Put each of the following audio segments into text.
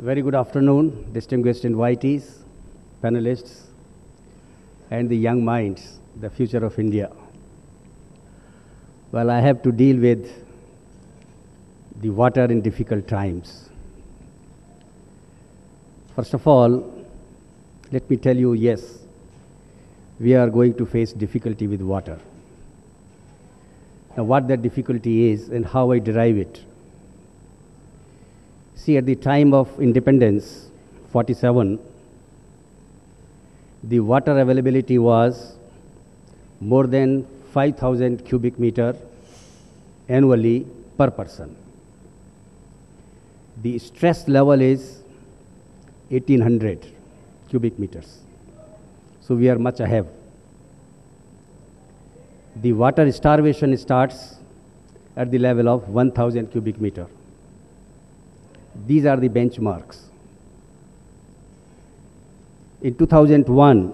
Very good afternoon, distinguished invitees, panelists, and the young minds, the future of India. Well, I have to deal with the water in difficult times. First of all, let me tell you, yes, we are going to face difficulty with water. Now, what that difficulty is and how I derive it. See, at the time of independence, 47, the water availability was more than 5,000 cubic meter annually per person. The stress level is 1,800 cubic meters. So we are much ahead. The water starvation starts at the level of 1,000 cubic meter. These are the benchmarks. In 2001,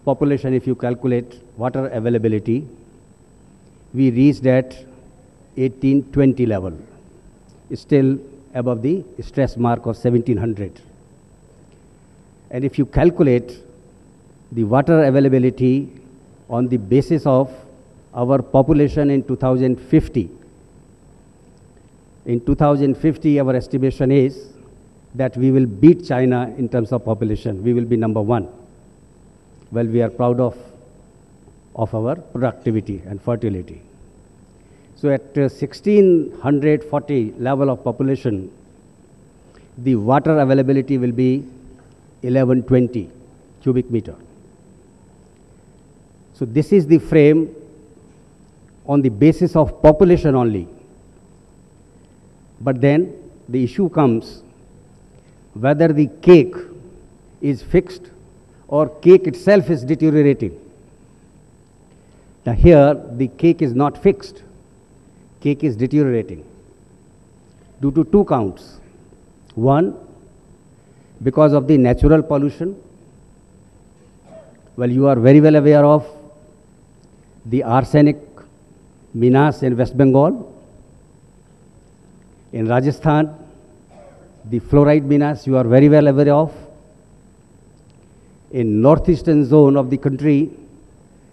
population, if you calculate water availability, we reached at 1820 level, still above the stress mark of 1700. And if you calculate the water availability on the basis of our population in 2050, in 2050, our estimation is that we will beat China in terms of population. We will be number one. Well, we are proud of our productivity and fertility. So at 1640 level of population, the water availability will be 1120 cubic meter. So this is the frame on the basis of population only. But then the issue comes whether the cake is fixed or cake itself is deteriorating. Now here the cake is not fixed, cake is deteriorating due to two counts. One, because of the natural pollution. Well, you are very well aware of the arsenic menace in West Bengal. In Rajasthan, the fluoride menace you are very well aware of. In northeastern zone of the country,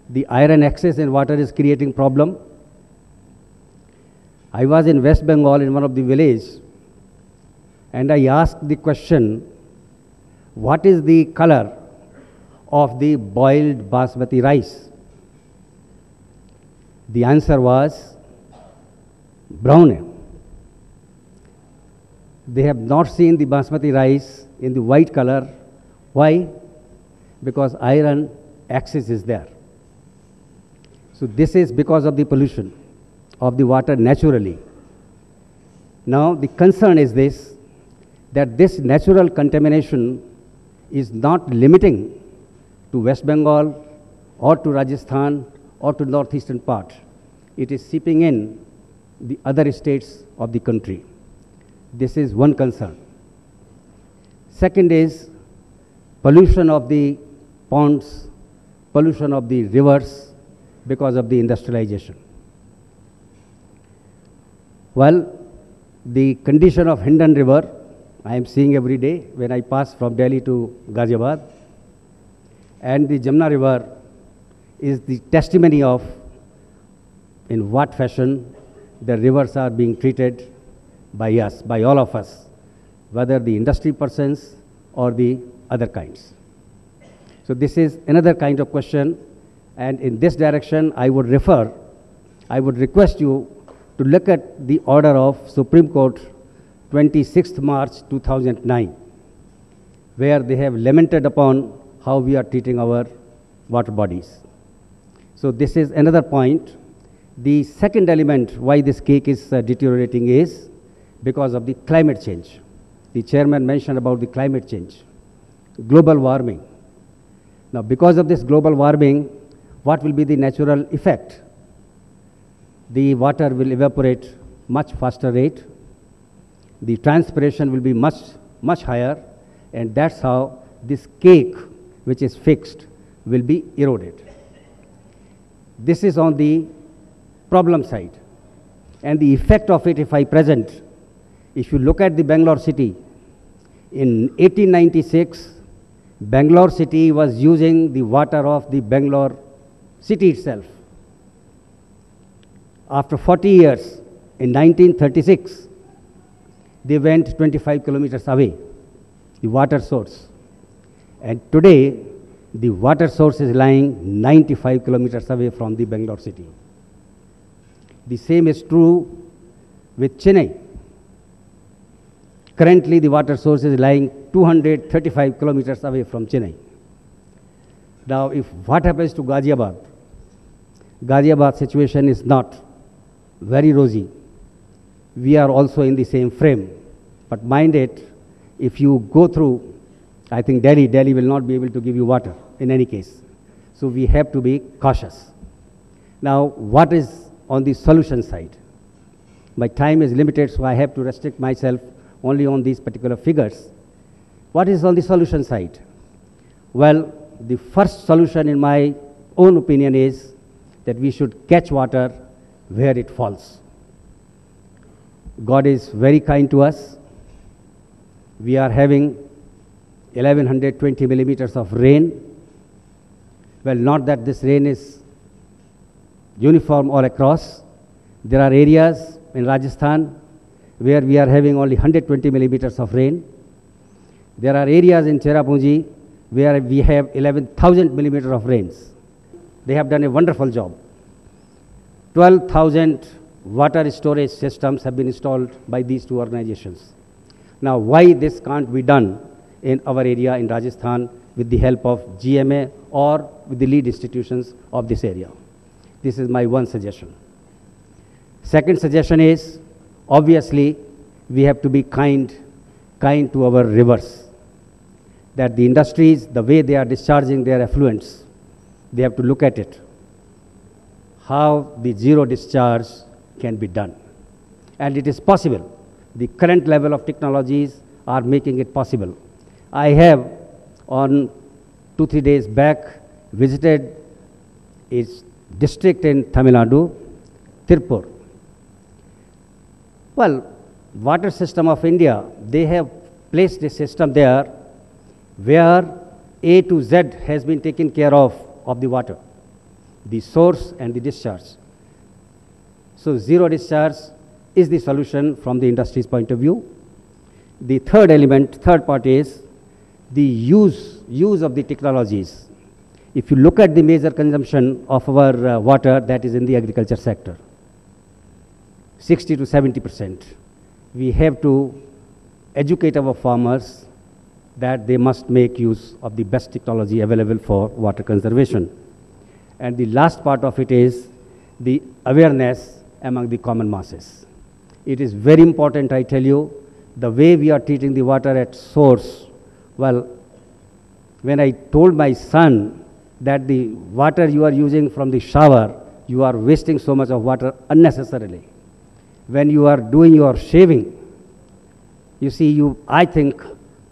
the iron excess in water is creating problem. I was in West Bengal in one of the villages, and I asked the question, what is the color of the boiled basmati rice? The answer was brown. They have not seen the basmati rice in the white color. Why? Because iron excess is there. So this is because of the pollution of the water naturally. Now the concern is this, that this natural contamination is not limiting to West Bengal or to Rajasthan or to northeastern part. It is seeping in the other states of the country. This is one concern. Second is pollution of the ponds, pollution of the rivers because of the industrialization. Well, the condition of Hindan River, I am seeing every day when I pass from Delhi to Ghaziabad, and the Jamna River is the testimony of in what fashion the rivers are being treated by us, by all of us, whether the industry persons or the other kinds. So this is another kind of question, and in this direction I would request you to look at the order of Supreme Court 26th March 2009, where they have lamented upon how we are treating our water bodies. So this is another point. The second element why this cake is deteriorating is because of the climate change. The chairman mentioned about the climate change, global warming. Now, because of this global warming, what will be the natural effect? The water will evaporate much faster rate. The transpiration will be much higher, and that's how this cake, which is fixed, will be eroded. This is on the problem side. And the effect of it, if I present, if you look at the Bangalore city, In 1896, Bangalore city was using the water of the Bangalore city itself. After 40 years, in 1936, they went 25 kilometers away, the water source. And today, the water source is lying 95 kilometers away from the Bangalore city. The same is true with Chennai. Currently, the water source is lying 235 kilometers away from Chennai. Now, if what happens to Ghaziabad? Ghaziabad situation is not very rosy. We are also in the same frame. But mind it, if you go through, I think Delhi will not be able to give you water in any case. So we have to be cautious. Now, what is on the solution side? My time is limited, so I have to restrict myself only on these particular figures. What is on the solution side? Well, the first solution in my own opinion is that we should catch water where it falls. God is very kind to us. We are having 1120 millimeters of rain. Well, not that this rain is uniform all across. There are areas in Rajasthan where we are having only 120 millimeters of rain. There are areas in Cherrapunji where we have 11,000 millimeters of rains. They have done a wonderful job. 12,000 water storage systems have been installed by these two organizations. Now, why this can't be done in our area in Rajasthan with the help of GMA or with the lead institutions of this area? This is my one suggestion. Second suggestion is, obviously, we have to be kind to our rivers. That the industries, the way they are discharging their effluents, they have to look at it. How the zero discharge can be done. And it is possible. The current level of technologies are making it possible. I have, on 2-3 days back, visited a district in Tamil Nadu, Tirupur. Well, water system of India, they have placed a system there where A to Z has been taken care of the water, the source and the discharge. So zero discharge is the solution from the industry's point of view. The third element, third part is the use of the technologies. If you look at the major consumption of our water, that is in the agriculture sector, 60 to 70%. We have to educate our farmers that they must make use of the best technology available for water conservation. And the last part of it is the awareness among the common masses. It is very important, I tell you, the way we are treating the water at source. Well, when I told my son that the water you are using from the shower, you are wasting so much of water unnecessarily. When you are doing your shaving, you see, I think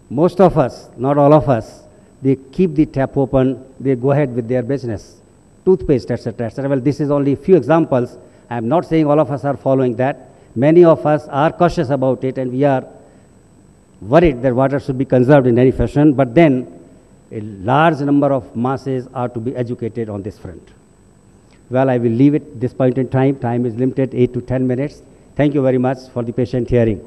most of us, not all of us, they keep the tap open, they go ahead with their business, toothpaste, etc., etc. Well, this is only a few examples. I am not saying all of us are following that. Many of us are cautious about it, and we are worried that water should be conserved in any fashion, but then a large number of masses are to be educated on this front. Well, I will leave it this point in time. Time is limited, 8 to 10 minutes. Thank you very much for the patient hearing.